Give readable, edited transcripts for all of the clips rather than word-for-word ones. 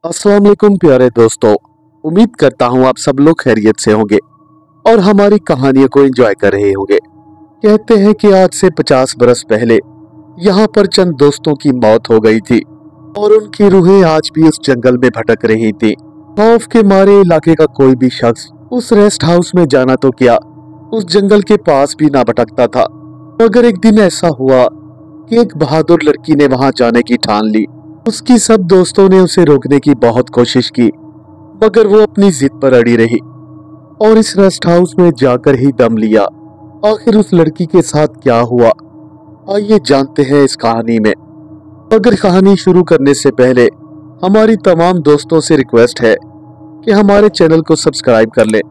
अस्सलाम वालेकुम प्यारे दोस्तों। उम्मीद करता हूँ आप सब लोग खैरियत से होंगे और हमारी कहानियों को एंजॉय कर रहे होंगे। कहते हैं कि आज से 50 बरस पहले यहाँ पर चंद दोस्तों की मौत हो गई थी और उनकी रूहें आज भी उस जंगल में भटक रही थी। खौफ के मारे इलाके का कोई भी शख्स उस रेस्ट हाउस में जाना तो क्या, उस जंगल के पास भी ना भटकता था। मगर एक दिन ऐसा हुआ कि एक बहादुर लड़की ने वहां जाने की ठान ली। उसकी सब दोस्तों ने उसे रोकने की बहुत कोशिश की, मगर वो अपनी जिद पर अड़ी रही और इस रेस्ट हाउस में जाकर ही दम लिया। आखिर उस लड़की के साथ क्या हुआ, आइए जानते हैं इस कहानी में। मगर कहानी शुरू करने से पहले हमारी तमाम दोस्तों से रिक्वेस्ट है कि हमारे चैनल को सब्सक्राइब कर लें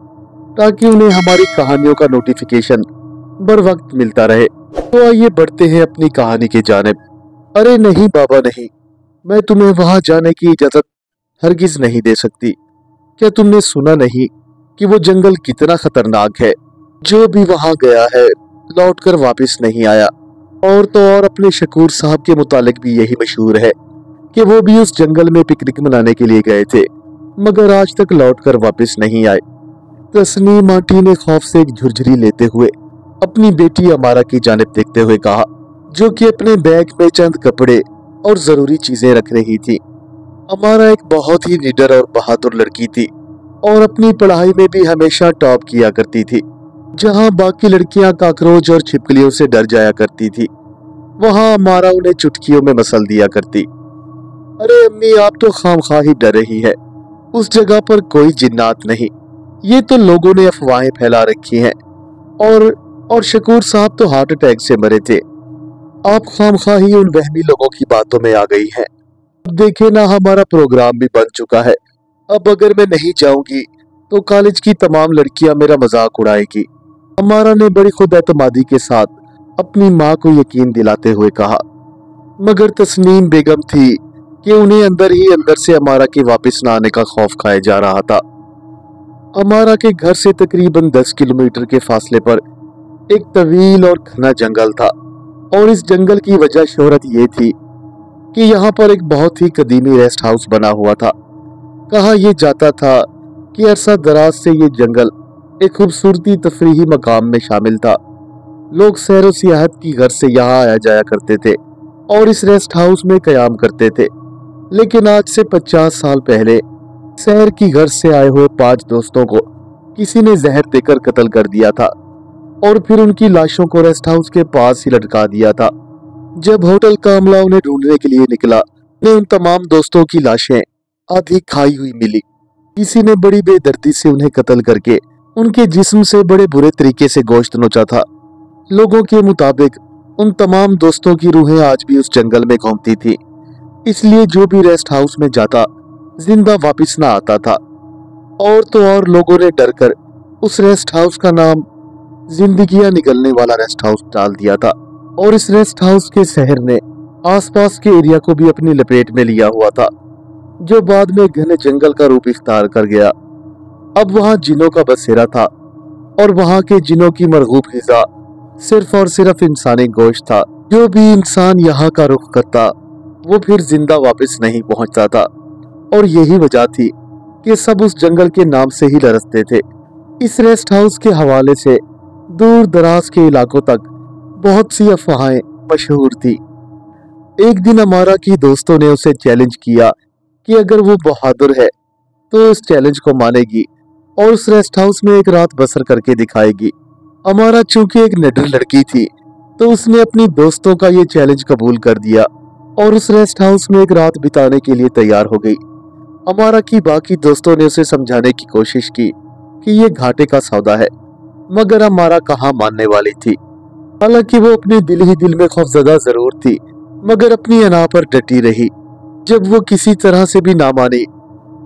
ताकि उन्हें हमारी कहानियों का नोटिफिकेशन बर वक्त मिलता रहे। तो आइए बढ़ते हैं अपनी कहानी की जानिब। अरे नहीं बाबा नहीं, मैं तुम्हें वहां जाने की इजाजत हरगिज नहीं दे सकती। क्या तुमने सुना नहीं कि वो जंगल कितना खतरनाक है? जो भी वहां गया है लौटकर वापस नहीं आया। और तो और अपने शकूर साहब के मुतालिक भी यही मशहूर है कि वो भी उस जंगल में पिकनिक मनाने के लिए गए थे, मगर आज तक लौटकर वापस नहीं आए। तस्नीम आंटी ने खौफ से एक झुरझुरी लेते हुए अपनी बेटी अमारा की जानिब देखते हुए कहा, जो कि अपने बैग में चंद कपड़े और जरूरी चीजें रख रही थी। अमारा एक बहुत ही निडर और बहादुर लड़की थी और अपनी पढ़ाई में भी हमेशा टॉप किया करती थी। जहां बाकी लड़कियां काकरोच और छिपकलियों से डर जाया करती थी, वहां अमारा उन्हें चुटकियों में मसल दिया करती। अरे अम्मी, आप तो खामखा ही डर रही है, उस जगह पर कोई जिन्नात नहीं, ये तो लोगों ने अफवाहें फैला रखी हैं। और शकूर साहब तो हार्ट अटैक से मरे थे। आप खामखा ही उन वहमी लोगों की बातों में आ गई हैं। अब देखे ना, हमारा प्रोग्राम भी बन चुका है। अब अगर मैं नहीं जाऊंगी तो कॉलेज की तमाम लड़कियां मेरा मजाक उड़ाएगी। अमारा ने बड़ी खुद एतमादी के साथ अपनी माँ को यकीन दिलाते हुए कहा। मगर तस्नीम बेगम थी कि उन्हें अंदर ही अंदर से अमारा के वापस न आने का खौफ खाया जा रहा था। अमारा के घर से तकरीबन 10 किलोमीटर के फासले पर एक तवील और घना जंगल था और इस जंगल की वजह शोहरत ये थी कि यहाँ पर एक बहुत ही कदीमी रेस्ट हाउस बना हुआ था। कहा यह जाता था कि अरसा दराज से ये जंगल एक खूबसूरती तफरीही मकाम में शामिल था। लोग सैर व सियाहत की गर्ज से यहाँ आया जाया करते थे और इस रेस्ट हाउस में कयाम करते थे। लेकिन आज से 50 साल पहले सैर की गर्ज से आए हुए 5 दोस्तों को किसी ने जहर देकर कत्ल कर दिया था और फिर उनकी लाशों को रेस्ट हाउस के पास ही लटका दिया था। जब होटल का अमला उन्हें ढूंढने के लिए निकला, उन्हें उन तमाम दोस्तों की लाशें आधी खाई हुई मिली। किसी ने बड़ी बेदर्दी से उन्हें कत्ल करके उनके जिस्म से बड़े बुरे तरीके से गोश्त नोचा था। लोगों के मुताबिक उन तमाम दोस्तों की रूहें आज भी उस जंगल में घूमती थी, इसलिए जो भी रेस्ट हाउस में जाता जिंदा वापस ना आता था। और तो और लोगों ने डरकर उस रेस्ट हाउस का नाम जिंदगियां निकलने वाला रेस्ट हाउस डाल दिया था और इस रेस्ट हाउस के शहर ने आसपास के एरिया को भी अपनी लपेट में लिया हुआ था, जो बाद में घने जंगल का रूप इख्तियार कर गया। अब वहां जिनों का बसेरा था और वहां के जिनों की मरगूब ग़िज़ा सिर्फ और सिर्फ इंसानी गोश्त था। जो भी इंसान यहाँ का रुख करता वो फिर जिंदा वापस नहीं पहुंचता था और यही वजह थी कि सब उस जंगल के नाम से ही लरसते थे। इस रेस्ट हाउस के हवाले से दूर दराज के इलाकों तक बहुत सी अफवाहें मशहूर थी। एक दिन अमारा की दोस्तों ने उसे चैलेंज किया कि अगर वो बहादुर है तो इस चैलेंज को मानेगी और उस रेस्ट हाउस में एक रात बसर करके दिखाएगी। अमारा चूंकि एक निडर लड़की थी तो उसने अपनी दोस्तों का ये चैलेंज कबूल कर दिया और उस रेस्ट हाउस में एक रात बिताने के लिए तैयार हो गई। अमारा की बाकी दोस्तों ने उसे समझाने की कोशिश की कि ये घाटे का सौदा है, मगर अमारा कहाँ मानने वाली थी। हालांकि वो अपने दिल ही दिल में खौफजदा जरूर थी, मगर अपनी अना पर डटी रही। जब वो किसी तरह से भी ना मानी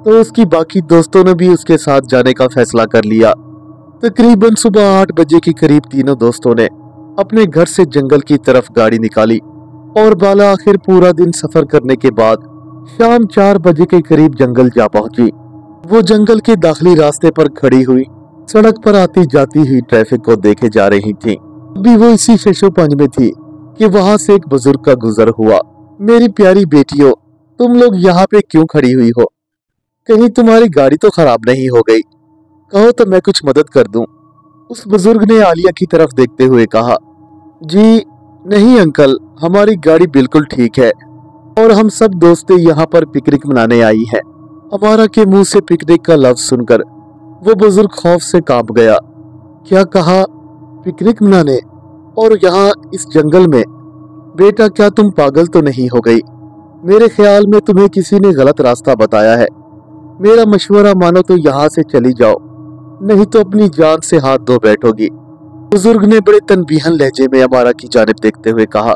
तो उसकी बाकी दोस्तों ने भी उसके साथ जाने का फैसला कर लिया। तकरीबन सुबह 8 बजे के करीब तीनों दोस्तों ने अपने घर से जंगल की तरफ गाड़ी निकाली और बाला आखिर पूरा दिन सफर करने के बाद शाम 4 बजे के करीब जंगल जा पहुंची। वो जंगल के दाखिली रास्ते पर खड़ी हुई सड़क पर आती जाती हुई ट्रैफिक को देखे जा रही थी। अभी वो इसी शशोपंज में थी कि वहां से एक बुजुर्ग का गुजर हुआ। मेरी प्यारी बेटियों, तुम लोग यहाँ पे क्यों खड़ी हुई हो? कहीं तुम्हारी गाड़ी तो खराब नहीं हो गई, कहो तो मैं कुछ मदद कर दूं। उस बुजुर्ग ने आलिया की तरफ देखते हुए कहा, जी नहीं अंकल, हमारी गाड़ी बिल्कुल ठीक है और हम सब दोस्तें यहाँ पर पिकनिक मनाने आई हैं। अमारा के मुंह से पिकनिक का लफ्ज सुनकर वो बुजुर्ग खौफ से कांप गया। क्या कहा? पिकनिक मनाने? और यहाँ इस जंगल में? बेटा क्या तुम पागल तो नहीं हो गई? मेरे ख्याल में तुम्हें किसी ने गलत रास्ता बताया है। मेरा मशवरा मानो तो यहाँ से चली जाओ, नहीं तो अपनी जान से हाथ धो बैठोगी। बुजुर्ग ने बड़े तनबीहन लहजे में अमारा की जानिब देखते हुए कहा,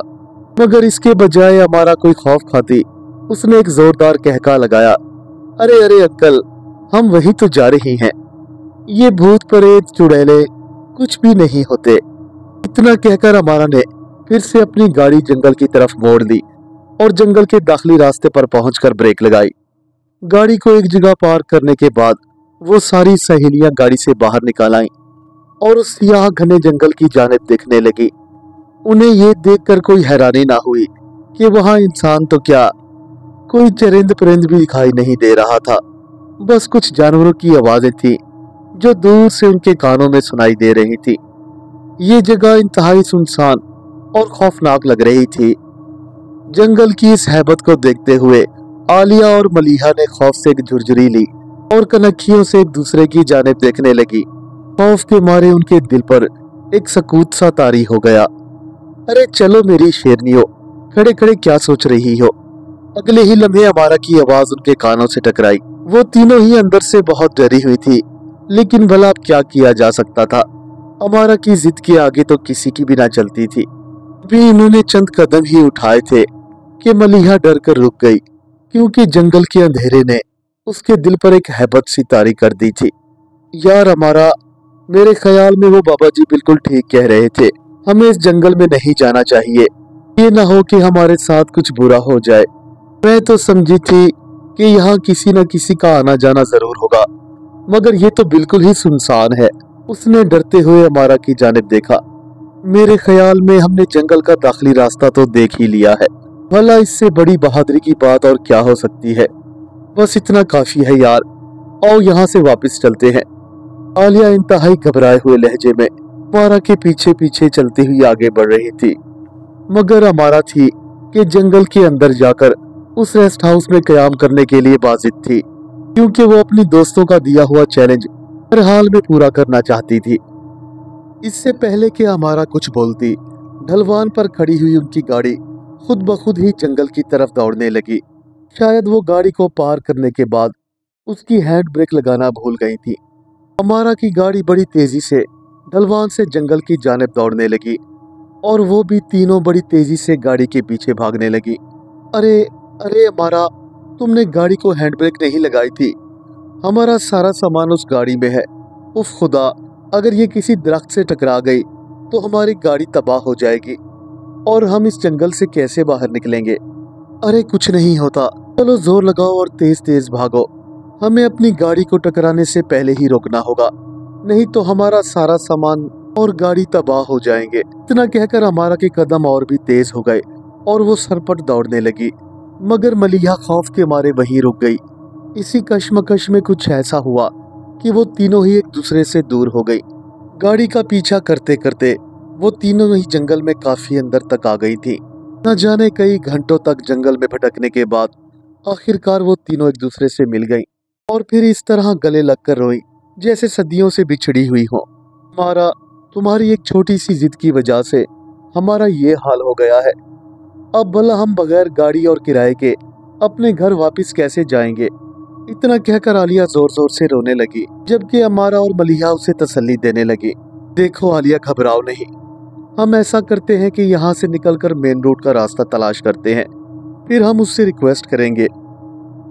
मगर इसके बजाय अमारा कोई खौफ खाती उसने एक जोरदार कहका लगाया, अरे अरे अंकल, हम वही तो जा रही हैं। ये भूत प्रेत चुड़ैले कुछ भी नहीं होते। इतना कहकर अमारा ने फिर से अपनी गाड़ी जंगल की तरफ मोड़ ली और जंगल के दाखिली रास्ते पर पहुंचकर ब्रेक लगाई। गाड़ी को एक जगह पार करने के बाद वो सारी सहेलियां गाड़ी से बाहर निकल आईं और उस सियाह घने जंगल की जानिब देखने लगी। उन्हें ये देखकर कोई हैरानी ना हुई कि वहां इंसान तो क्या, कोई चरिंद परिंद भी दिखाई नहीं दे रहा था। बस कुछ जानवरों की आवाजें थी जो दूर से उनके कानों में सुनाई दे रही थी। ये जगह इंतहाई सुनसान और खौफनाक लग रही थी। जंगल की इस हैबत को देखते हुए आलिया और मलिहा ने खौफ से एक झुरझुरी ली और कनखियों से एक दूसरे की जानिब देखने लगी। खौफ के मारे उनके दिल पर एक सकूत सा तारी हो गया। अरे चलो मेरी शेरनियों, खड़े खड़े क्या सोच रही हो? अगले ही लम्हे अमारा की आवाज उनके कानों से टकराई। वो तीनों ही अंदर से बहुत डरी हुई थी, लेकिन भला अब क्या किया जा सकता था। अमारा की जिद के आगे तो किसी की भी ना चलती थी। भी इन्होंने चंद कदम ही उठाए थे कि मलिहा डर कर रुक गई, क्योंकि जंगल के अंधेरे ने उसके दिल पर एक हैबत सी तारी कर दी थी। यार अमारा, मेरे ख्याल में वो बाबा जी बिल्कुल ठीक कह रहे थे। हमें इस जंगल में नहीं जाना चाहिए। ये ना हो कि हमारे साथ कुछ बुरा हो जाए। मैं तो समझी थी कि यहाँ किसी न किसी का आना जाना जरूर होगा, मगर ये तो बिल्कुल ही सुनसान है। उसने डरते हुए अमारा की जानिब देखा। मेरे ख्याल में हमने जंगल का दाखिली रास्ता तो देख ही लिया है। भला इससे बड़ी बहादुरी की बात और क्या हो सकती है। बस इतना काफी है यार, आओ यहाँ से वापस चलते हैं। आलिया इंतहाई घबराए हुए लहजे में अमारा के पीछे पीछे चलती हुई आगे बढ़ रही थी, मगर अमारा थी कि जंगल के अंदर जाकर उस रेस्ट हाउस में कयाम करने के लिए बाजिद थी, क्योंकि वो अपनी दोस्तों का दिया हुआ चैलेंज हर हाल में पूरा करना चाहती थी। इससे पहले कि अमारा कुछ बोलती, ढलवान पर खड़ी हुई उनकी गाड़ी खुद ब खुद ही जंगल की तरफ दौड़ने लगी। शायद वो गाड़ी को पार करने के बाद उसकी हैंड ब्रेक लगाना भूल गई थी। अमारा की गाड़ी बड़ी तेजी से ढलवान से जंगल की जानिब दौड़ने लगी और वो भी तीनों बड़ी तेजी से गाड़ी के पीछे भागने लगी। अरे अरे अमारा, तुमने गाड़ी को हैंड ब्रेक नहीं लगाई थी। हमारा सारा सामान उस गाड़ी में है। उफ खुदा, अगर ये किसी दरख्त से टकरा गई तो हमारी गाड़ी तबाह हो जाएगी और हम इस जंगल से कैसे बाहर निकलेंगे। अरे कुछ नहीं होता, चलो जोर लगाओ और तेज तेज भागो। हमें अपनी गाड़ी को टकराने से पहले ही रोकना होगा, नहीं तो हमारा सारा सामान और गाड़ी तबाह हो जाएंगे। इतना कहकर अमारा के कदम और भी तेज हो गए और वो सरपट दौड़ने लगी, मगर मलिहा खौफ के मारे वहीं रुक गई। इसी कश्मकश में कुछ ऐसा हुआ कि वो तीनों ही एक दूसरे से दूर हो गई। गाड़ी का पीछा करते करते वो तीनों ही जंगल में काफी अंदर तक आ गई थी। न जाने कई घंटों तक जंगल में भटकने के बाद आखिरकार वो तीनों एक दूसरे से मिल गईं और फिर इस तरह गले लगकर रोईं जैसे सदियों से बिछड़ी हुई हो। हमारा, तुम्हारी एक छोटी सी जिद की वजह से हमारा ये हाल हो गया है। अब भला हम बगैर गाड़ी और किराए के अपने घर वापस कैसे जाएंगे। इतना कहकर आलिया जोर जोर से रोने लगी, जबकि अमारा और मलिहा उसे तसल्ली देने लगी। देखो आलिया, घबराओ नहीं। हम ऐसा करते हैं कि यहाँ से निकलकर मेन रोड का रास्ता तलाश करते हैं, फिर हम उससे रिक्वेस्ट करेंगे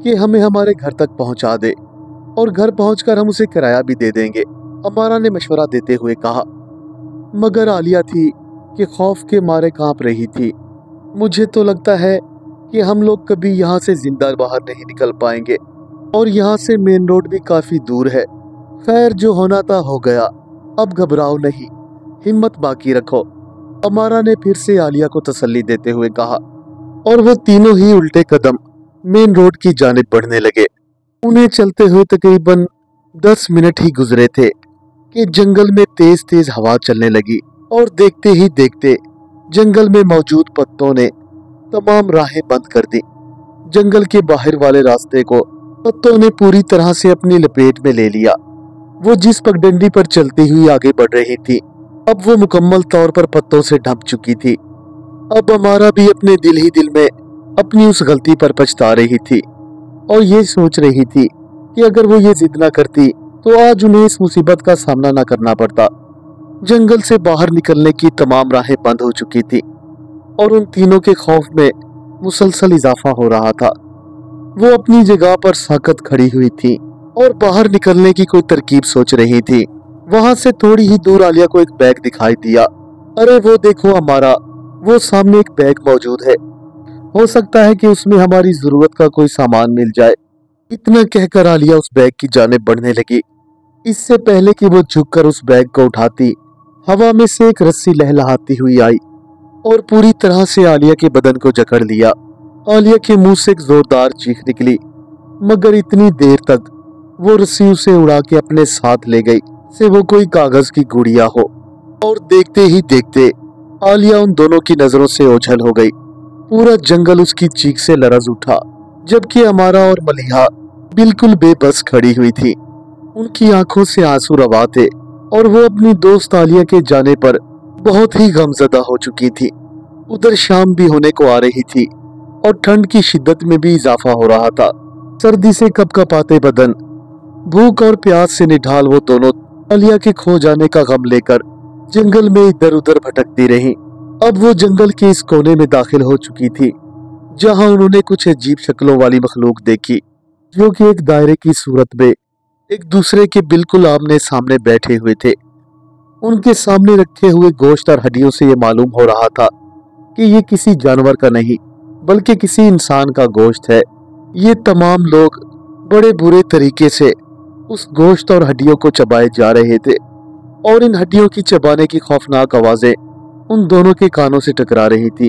कि हमें हमारे घर तक पहुँचा दे और घर पहुँचकर हम उसे किराया भी दे देंगे। अमारा ने मशवरा देते हुए कहा, मगर आलिया थी कि खौफ के मारे कांप रही थी। मुझे तो लगता है कि हम लोग कभी यहाँ से जिंदा बाहर नहीं निकल पाएंगे और यहाँ से मेन रोड भी काफी दूर है। खैर, जो होना था हो गया, अब घबराओ नहीं, हिम्मत बाकी रखो। अमारा ने फिर से आलिया को तसल्ली देते हुए कहा और वो तीनों ही उल्टे कदम मेन रोड की जानिब बढ़ने लगे। उन्हें चलते हुए तकरीबन 10 मिनट ही गुजरे थे कि जंगल में तेज तेज हवा चलने लगी और देखते ही देखते जंगल में मौजूद पत्तों ने तमाम राहें बंद कर दी। जंगल के बाहर वाले रास्ते को पत्तों ने पूरी तरह से अपनी लपेट में ले लिया। वो जिस पगडंडी पर चलती हुई आगे बढ़ रही थी, अब वो मुकम्मल तौर पर पत्तों से ढक चुकी थी। अब अमारा भी अपने दिल ही दिल में अपनी उस गलती पर पछता रही थी और ये सोच रही थी कि अगर वो ये जिद ना करती तो आज उन्हें इस मुसीबत का सामना ना करना पड़ता। जंगल से बाहर निकलने की तमाम राहें बंद हो चुकी थी और उन तीनों के खौफ में मुसलसल इजाफा हो रहा था। वो अपनी जगह पर साकत खड़ी हुई थी और बाहर निकलने की कोई तरकीब सोच रही थी। वहां से थोड़ी ही दूर आलिया को एक बैग दिखाई दिया। अरे वो देखो अमारा, वो सामने एक बैग मौजूद है, हो सकता है कि उसमें हमारी जरूरत का कोई सामान मिल जाए। इतना कहकर आलिया उस बैग की जानिब बढ़ने लगी। इससे पहले कि वो झुककर उस बैग को उठाती, हवा में से एक रस्सी लहलहाती हुई आई और पूरी तरह से आलिया के बदन को जकड़ लिया। आलिया के मुंह से एक जोरदार चीख निकली, मगर इतनी देर तक वो रस्सी उसे उड़ा के अपने साथ ले गई से वो कोई कागज की गुड़िया हो। और देखते ही देखते आलिया उन दोनों की नजरों से ओझल हो गई। पूरा जंगल उसकी चीख से लरज उठा, जबकि अमारा और मलिहा बिल्कुल बेबस खड़ी हुई थी। उनकी आंखों से आंसू रवा थे और वो अपनी दोस्त आलिया के जाने पर बहुत ही गमजदा हो चुकी थी। उधर शाम भी होने को आ रही थी और ठंड की शिद्दत में भी इजाफा हो रहा था। सर्दी से कपकपाते बदन, भूख और प्यास से निढाल वो दोनों आलिया के खो जाने का गम लेकर जंगल में इधर उधर भटकती रहीं। अब वो जंगल के इस कोने में दाखिल हो चुकी थी जहां उन्होंने कुछ अजीब शक्लों वाली मखलूक देखी, जो कि एक दायरे की सूरत में एक दूसरे के बिल्कुल आमने सामने बैठे हुए थे। उनके सामने रखे हुए गोश्त और हड्डियों से ये मालूम हो रहा था कि ये किसी जानवर का नहीं बल्कि किसी इंसान का गोश्त है। ये तमाम लोग बड़े बुरे तरीके से उस गोश्त और हड्डियों को चबाए जा रहे थे और इन हड्डियों की चबाने की खौफनाक आवाजें उन दोनों के कानों से टकरा रही थी।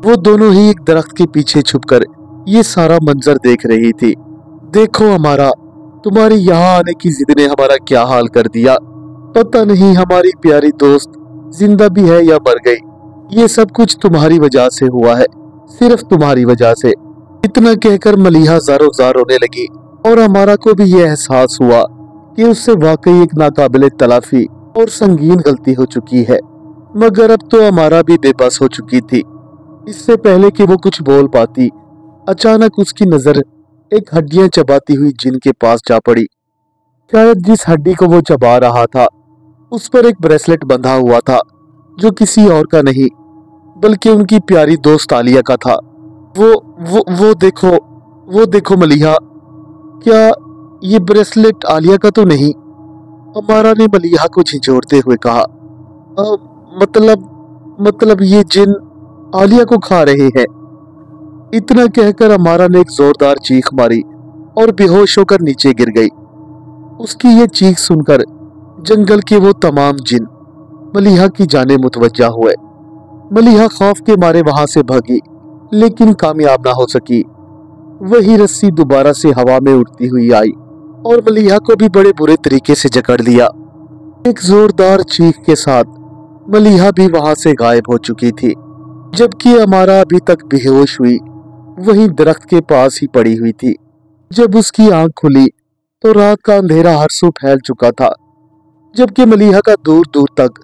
वो दोनों ही एक दरख्त के पीछे छुपकर ये सारा मंजर देख रही थी। देखो हमारा, तुम्हारी यहाँ आने की जिद ने हमारा क्या हाल कर दिया। पता नहीं हमारी प्यारी दोस्त जिंदा भी है या मर गई। ये सब कुछ तुम्हारी वजह से हुआ है, सिर्फ तुम्हारी वजह से। इतना कहकर मलिहा ज़ारो ज़ार रोने लगी और अमारा को भी यह एहसास हुआ कि उससे वाकई एक नाकाबिले तलाफी और संगीन गलती हो चुकी है। मगर अब तो अमारा भी बेबस हो चुकी थी। इससे पहले कि वो कुछ बोल पाती, अचानक उसकी नजर एक हड्डियां चबाती हुई जिन के पास जा पड़ी। शायद जिस हड्डी को वो चबा रहा था उस पर एक ब्रेसलेट बंधा हुआ था, जो किसी और का नहीं बल्कि उनकी प्यारी दोस्त आलिया का था। वो देखो मलिहा, क्या ये ब्रेसलेट आलिया का तो नहीं? अमारा ने मलिहा को झिझोड़ते हुए कहा। मतलब ये जिन आलिया को खा रहे हैं। इतना कहकर अमारा ने एक जोरदार चीख मारी और बेहोश होकर नीचे गिर गई। उसकी ये चीख सुनकर जंगल के वो तमाम जिन मलिहा की जाने मुतवज्जा हुए। मलिहा खौफ के मारे वहां से भागी, लेकिन कामयाब ना हो सकी। वही रस्सी दोबारा से हवा में उड़ती हुई आई और मलिहा को भी बड़े बुरे तरीके से जकड़ लिया। एक जोरदार चीख के साथ मलिहा भी वहां से गायब हो चुकी थी, जबकि अमारा अभी तक बेहोश हुई वहीं दरख्त के पास ही पड़ी हुई थी। जब उसकी आंख खुली तो रात का अंधेरा हर सू फैल चुका था, जबकि मलिहा का दूर दूर तक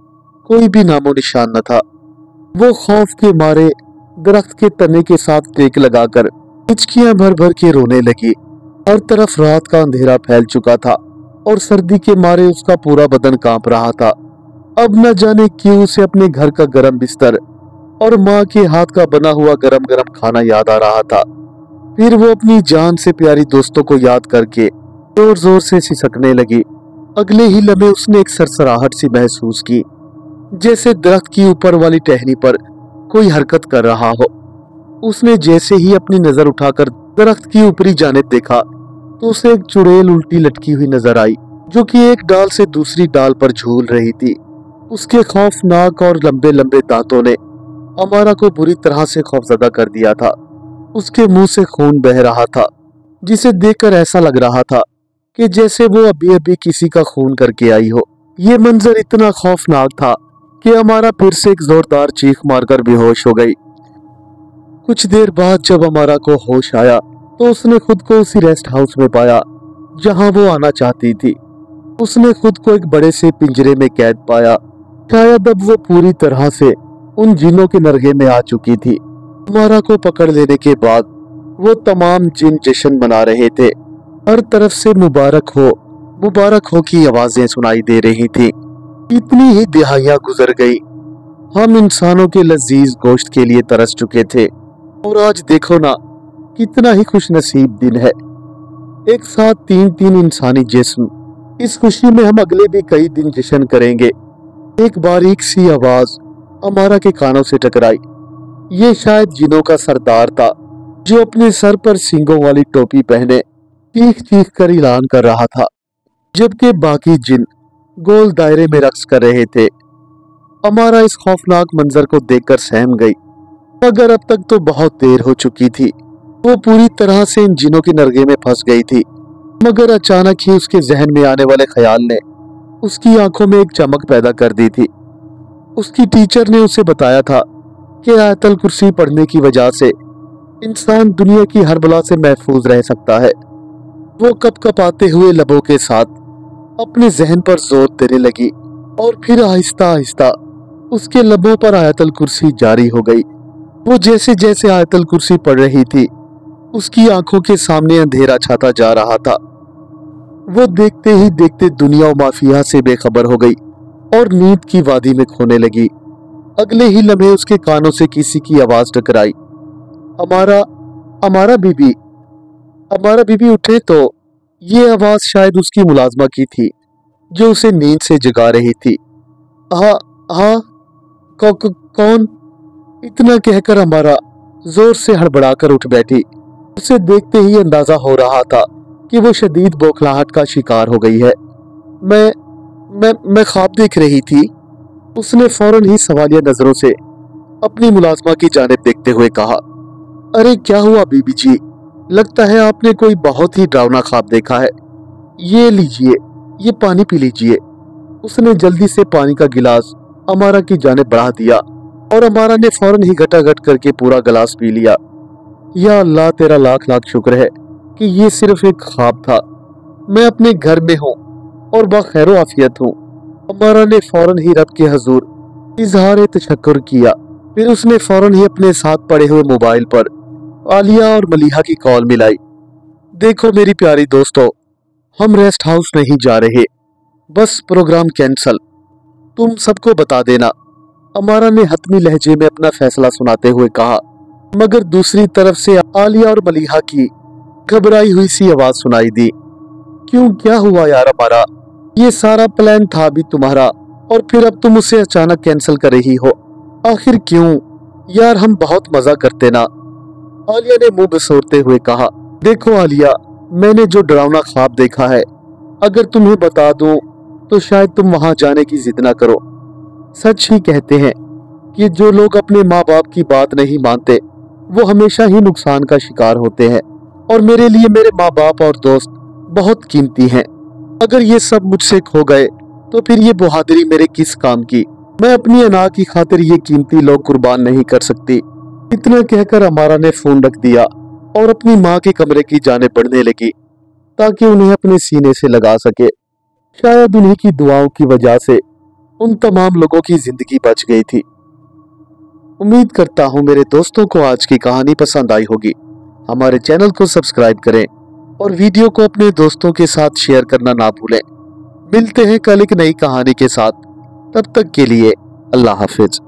कोई भी नामो निशान न था। वो खौफ के मारे दरख्त के तने के साथ टेक लगाकर हिचकियां भर भर के रोने लगी। हर तरफ रात का अंधेरा फैल चुका था और सर्दी के मारे उसका पूरा बदन कांप रहा था। अब न जाने क्यों उसे अपने घर का गरम बिस्तर और माँ के हाथ का बना हुआ गरम गरम खाना याद आ रहा था। फिर वो अपनी जान से प्यारी दोस्तों को याद करके जोर जोर से सिसकने लगी। अगले ही लम्हे उसने एक सरसराहट सी महसूस की, जैसे दरख्त की ऊपर वाली टहनी पर कोई हरकत कर रहा हो। उसने जैसे ही अपनी नजर उठाकर दरख्त की ऊपरी जानिब देखा तो उसे एक चुड़ैल उल्टी लटकी हुई नजर आई, जो कि एक डाल से दूसरी डाल पर झूल रही थी। उसके खौफनाक और लंबे लंबे दांतों ने अमारा को बुरी तरह से खौफजदा कर दिया था। उसके मुंह से खून बह रहा था जिसे देखकर ऐसा लग रहा था कि जैसे वो अभी अभी किसी का खून करके आई हो। ये मंजर इतना खौफनाक था कि अमारा फिर से एक जोरदार चीख मारकर बेहोश हो गई। कुछ देर बाद जब अमारा को होश आया तो उसने खुद को उसी रेस्ट हाउस में पाया जहां वो आना चाहती थी। उसने खुद को एक बड़े से पिंजरे में कैद पाया। शायद अब वो पूरी तरह से उन जिनों के नरगे में आ चुकी थी। अमारा को पकड़ लेने के बाद वो तमाम जिन जश्न मना रहे थे। हर तरफ से मुबारक हो की आवाजें सुनाई दे रही थी। इतनी ही दिहाइयां गुजर गई। हम इंसानों के लजीज गोश्त के लिए तरस चुके थे और आज देखो ना, कितना ही खुश नसीब दिन है। एक साथ तीन इंसानी जिस्म। इस खुशी में हम अगले भी कई दिन जश्न करेंगे। एक बारीक सी आवाज अमारा के कानों से टकराई। ये शायद जिनों का सरदार था जो अपने सर पर सींगों वाली टोपी पहने चीख चीख कर ऐलान कर रहा था, जबकि बाकी जिन गोल दायरे में रक्स कर रहे थे। अमारा इस खौफनाक मंजर को देखकर सहम गई, मगर अब तक तो बहुत देर हो चुकी थी। वो पूरी तरह से इन जिनों की नरगे में फंस गई थी। मगर अचानक ही उसके जहन में आने वाले ख्याल ने उसकी आंखों में एक चमक पैदा कर दी थी। उसकी टीचर ने उसे बताया था कि आयतल कुर्सी पढ़ने की वजह से इंसान दुनिया की हर बला से महफूज रह सकता है। वो कपकपाते हुए लबों के साथ अपने जहन पर जोर देने लगी और फिर आहिस्ता आहिस्ता उसके लबों पर आयतल कुर्सी जारी हो गई। वो जैसे जैसे आयतल कुर्सी पढ़ रही थी, उसकी आंखों के सामने अंधेरा छाता जा रहा था। वो देखते ही देखते दुनिया और माफिया से बेखबर हो गई और नींद की वादी में खोने लगी। अगले ही लम्हे उसके कानों से किसी की आवाज टकराई, अमारा बीबी उठे। तो ये आवाज शायद उसकी मुलाजमा की थी जो उसे नींद से जगा रही थी। हाँ, कौन? इतना कहकर अमारा जोर से हड़बड़ाकर उठ बैठी। उसे देखते ही अंदाजा हो रहा था कि वो शदीद बौखलाहट का शिकार हो गई है। मैं ख्वाब देख रही थी। उसने फौरन ही सवालिया नजरों से अपनी मुलाजमा की जानिब देखते हुए कहा, अरे क्या हुआ बीबी जी? लगता है आपने कोई बहुत ही डरावना ख्वाब देखा है। ये लीजिए, ये पानी पी लीजिए। उसने जल्दी से पानी का गिलास अमारा की जानिब बढ़ा दिया और अमारा ने फौरन ही घटाघट करके पूरा गिलास पी लिया। या अल्लाह, तेरा लाख लाख शुक्र है कि ये सिर्फ एक ख्वाब था। मैं अपने घर में हूँ और बखैर आफियत हूँ। अमारा ने फौरन ही रब के हजूर इजहार तशक्कुर किया। फिर उसने फौरन ही अपने साथ पड़े हुए मोबाइल पर आलिया और मलिहा की कॉल मिलाई। देखो मेरी प्यारी दोस्तों, हम रेस्ट हाउस नहीं जा रहे, बस प्रोग्राम कैंसल। तुम सबको बता देना, अमारा ने हतमी लहजे में अपना फैसला सुनाते हुए कहा। मगर दूसरी तरफ से आलिया और मलिहा की घबराई हुई सी आवाज सुनाई दी। क्यों, क्या हुआ यार अमारा? ये सारा प्लान था भी तुम्हारा और फिर अब तुम उसे अचानक कैंसिल कर रही हो। आखिर क्यों? यार हम बहुत मजा करते ना, आलिया ने मुंह बसोरते हुए कहा। देखो आलिया, मैंने जो डरावना ख्वाब देखा है, अगर तुम्हें बता दूं तो शायद तुम वहां जाने की जिद ना करो। सच ही कहते हैं कि जो लोग अपने माँ बाप की बात नहीं मानते वो हमेशा ही नुकसान का शिकार होते हैं, और मेरे लिए मेरे माँ बाप और दोस्त बहुत कीमती हैं। अगर ये सब मुझसे खो गए तो फिर ये बहादुरी मेरे किस काम की? मैं अपनी अना की खातिर ये कीमती लोग कुर्बान नहीं कर सकती। इतना कहकर अमारा ने फोन रख दिया और अपनी माँ के कमरे की जाने बढ़ने लगी ताकि उन्हें अपने सीने से लगा सके। शायद उन्हीं की दुआओं की वजह से उन तमाम लोगों की जिंदगी बच गई थी। उम्मीद करता हूँ मेरे दोस्तों को आज की कहानी पसंद आई होगी। हमारे चैनल को सब्सक्राइब करें और वीडियो को अपने दोस्तों के साथ शेयर करना ना भूलें। मिलते हैं कल एक नई कहानी के साथ। तब तक के लिए अल्लाह हाफिज।